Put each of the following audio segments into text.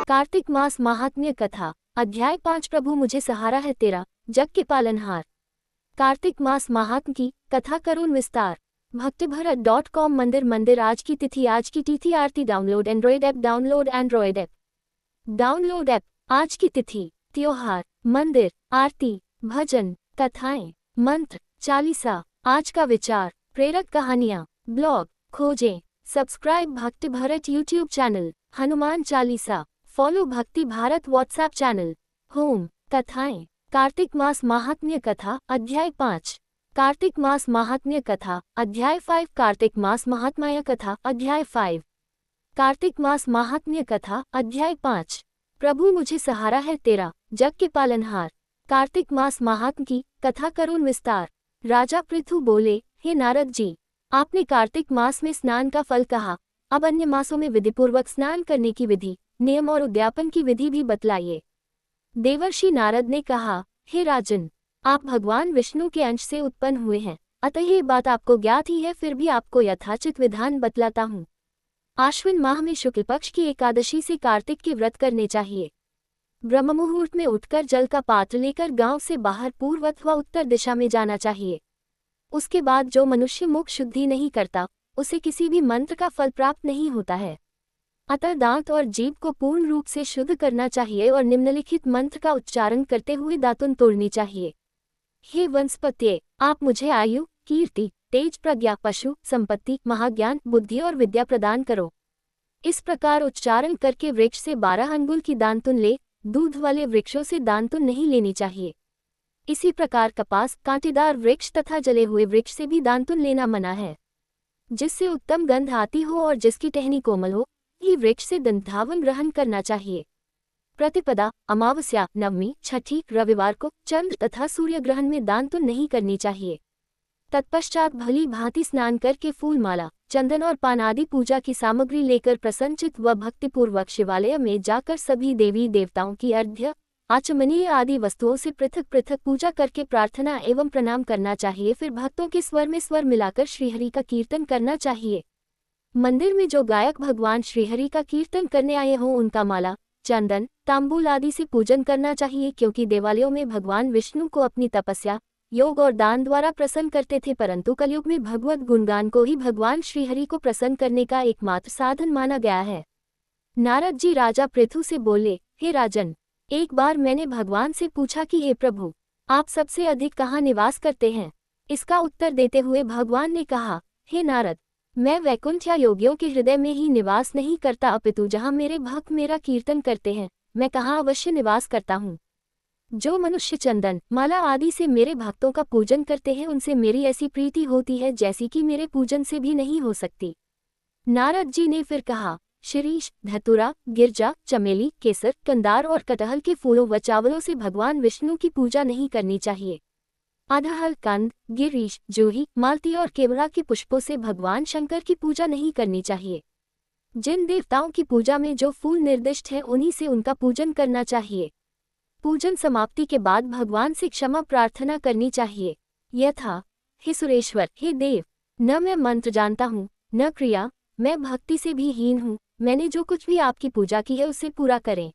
कार्तिक मास महात्म्य कथा अध्याय 5 प्रभु मुझे सहारा है तेरा, जग के पालनहार। कार्तिक मास महात्म्य की कथा करुण विस्तार। भक्तिभरत.com मंदिर आज की तिथि aarti download Android app download app. आज की तिथि त्योहार, मंदिर, आरती, भजन, कथाएं, मंत्र, चालीसा। आज का विचार, प्रेरक कहानियां, ब्लॉग खोजें, सब्सक्राइब भक्ति Bharat YouTube channel, Hanuman Chalisa follow भक्ति भारत व्हाट्सएप चैनल, होम, कथाएं। कार्तिक मास महात्म्य कथा अध्याय 5। कार्तिक मास महात्म्य कथा अध्याय 5। कार्तिक मास महात्म्य कथा अध्याय 5। कार्तिक मास महात्म्य कथा अध्याय 5। प्रभु मुझे सहारा है तेरा, जग के पालनहार। कार्तिक मास महात्म्य की कथा करुण विस्तार। राजा पृथु बोले, हे नारद जी, आपने कार्तिक मास में स्नान का फल कहा, अब अन्य मासों में विधिपूर्वक स्नान करने की विधि, नियम और उद्यापन की विधि भी बतलाइए। देवर्षि नारद ने कहा, हे राजन, आप भगवान विष्णु के अंश से उत्पन्न हुए हैं, अतः ये बात आपको ज्ञात ही है, फिर भी आपको यथाचित विधान बतलाता हूँ। आश्विन माह में शुक्ल पक्ष की एकादशी से कार्तिक के व्रत करने चाहिए। ब्रह्म मुहूर्त में उठकर जल का पात्र लेकर गांव से बाहर पूर्व अथवा उत्तर दिशा में जाना चाहिए। उसके बाद जो मनुष्य मुख शुद्धि नहीं करता, उसे किसी भी मंत्र का फल प्राप्त नहीं होता है। अतः दांत और जीभ को पूर्ण रूप से शुद्ध करना चाहिए और निम्नलिखित मंत्र का उच्चारण करते हुए दातुन तोड़नी चाहिए। हे वनस्पत्ये, आप मुझे आयु, कीर्ति, तेज, प्रज्ञा, पशु, संपत्ति, महाज्ञान, बुद्धि और विद्या प्रदान करो। इस प्रकार उच्चारण करके वृक्ष से 12 अंगुल की दांतुन ले, दूध वाले वृक्षों से दांतुन नहीं लेनी चाहिए। इसी प्रकार कपास, कांटेदार वृक्ष तथा जले हुए वृक्ष से भी दांतुन लेना मना है। जिससे उत्तम गंध आती हो और जिसकी टहनी कोमल हो, ही वृक्ष से दंतावन ग्रहण करना चाहिए। प्रतिपदा, अमावस्या, नवमी, छठी, रविवार को चंद्र तथा सूर्य ग्रहण में दांतुन नहीं करनी चाहिए। तत्पश्चात भली भांति स्नान करके फूलमाला, चंदन और पान आदि पूजा की सामग्री लेकर प्रसन्नचित्त व भक्तिपूर्वक शिवालय में जाकर सभी देवी देवताओं की अर्घ्य, आचमनीय आदि वस्तुओं से पृथक पृथक पूजा करके प्रार्थना एवं प्रणाम करना चाहिए। फिर भक्तों के स्वर में स्वर मिलाकर श्रीहरि का कीर्तन करना चाहिए। मंदिर में जो गायक भगवान श्रीहरि का कीर्तन करने आए हों, उनका माला, चंदन, तांबूल आदि से पूजन करना चाहिए, क्योंकि देवालयों में भगवान विष्णु को अपनी तपस्या, योग और दान द्वारा प्रसन्न करते थे, परंतु कलयुग में भगवत गुणगान को ही भगवान श्रीहरि को प्रसन्न करने का एकमात्र साधन माना गया है। नारद जी राजा पृथु से बोले, हे राजन, एक बार मैंने भगवान से पूछा कि हे प्रभु, आप सबसे अधिक कहाँ निवास करते हैं? इसका उत्तर देते हुए भगवान ने कहा, हे नारद, मैं वैकुंठ या योगियों के हृदय में ही निवास नहीं करता, अपितु जहाँ मेरे भक्त मेरा कीर्तन करते हैं, मैं कहाँ अवश्य निवास करता हूँ। जो मनुष्य चंदन, माला आदि से मेरे भक्तों का पूजन करते हैं, उनसे मेरी ऐसी प्रीति होती है जैसी कि मेरे पूजन से भी नहीं हो सकती। नारद जी ने फिर कहा, शिरीष, धतूरा, गिरजा, चमेली, केसर, कंदार और कटहल के फूलों व चावलों से भगवान विष्णु की पूजा नहीं करनी चाहिए। अधहल, कंद, गिरीश, जूही, मालती और केवड़ा के पुष्पों से भगवान शंकर की पूजा नहीं करनी चाहिए। जिन देवताओं की पूजा में जो फूल निर्दिष्ट है, उन्हीं से उनका पूजन करना चाहिए। पूजन समाप्ति के बाद भगवान से क्षमा प्रार्थना करनी चाहिए, यथा, हे सुरेश्वर, हे देव, न मैं मंत्र जानता हूँ, न क्रिया, मैं भक्ति से भी हीन हूँ, मैंने जो कुछ भी आपकी पूजा की है उसे पूरा करें।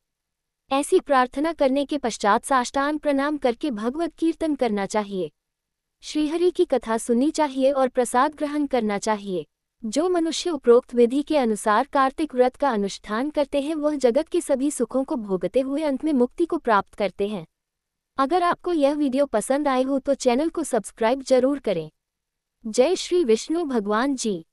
ऐसी प्रार्थना करने के पश्चात साष्टांग प्रणाम करके भगवत कीर्तन करना चाहिए। श्रीहरि की कथा सुननी चाहिए और प्रसाद ग्रहण करना चाहिए। जो मनुष्य उपरोक्त विधि के अनुसार कार्तिक व्रत का अनुष्ठान करते हैं, वह जगत के सभी सुखों को भोगते हुए अंत में मुक्ति को प्राप्त करते हैं। अगर आपको यह वीडियो पसंद आए हो तो चैनल को सब्सक्राइब जरूर करें। जय श्री विष्णु भगवान जी।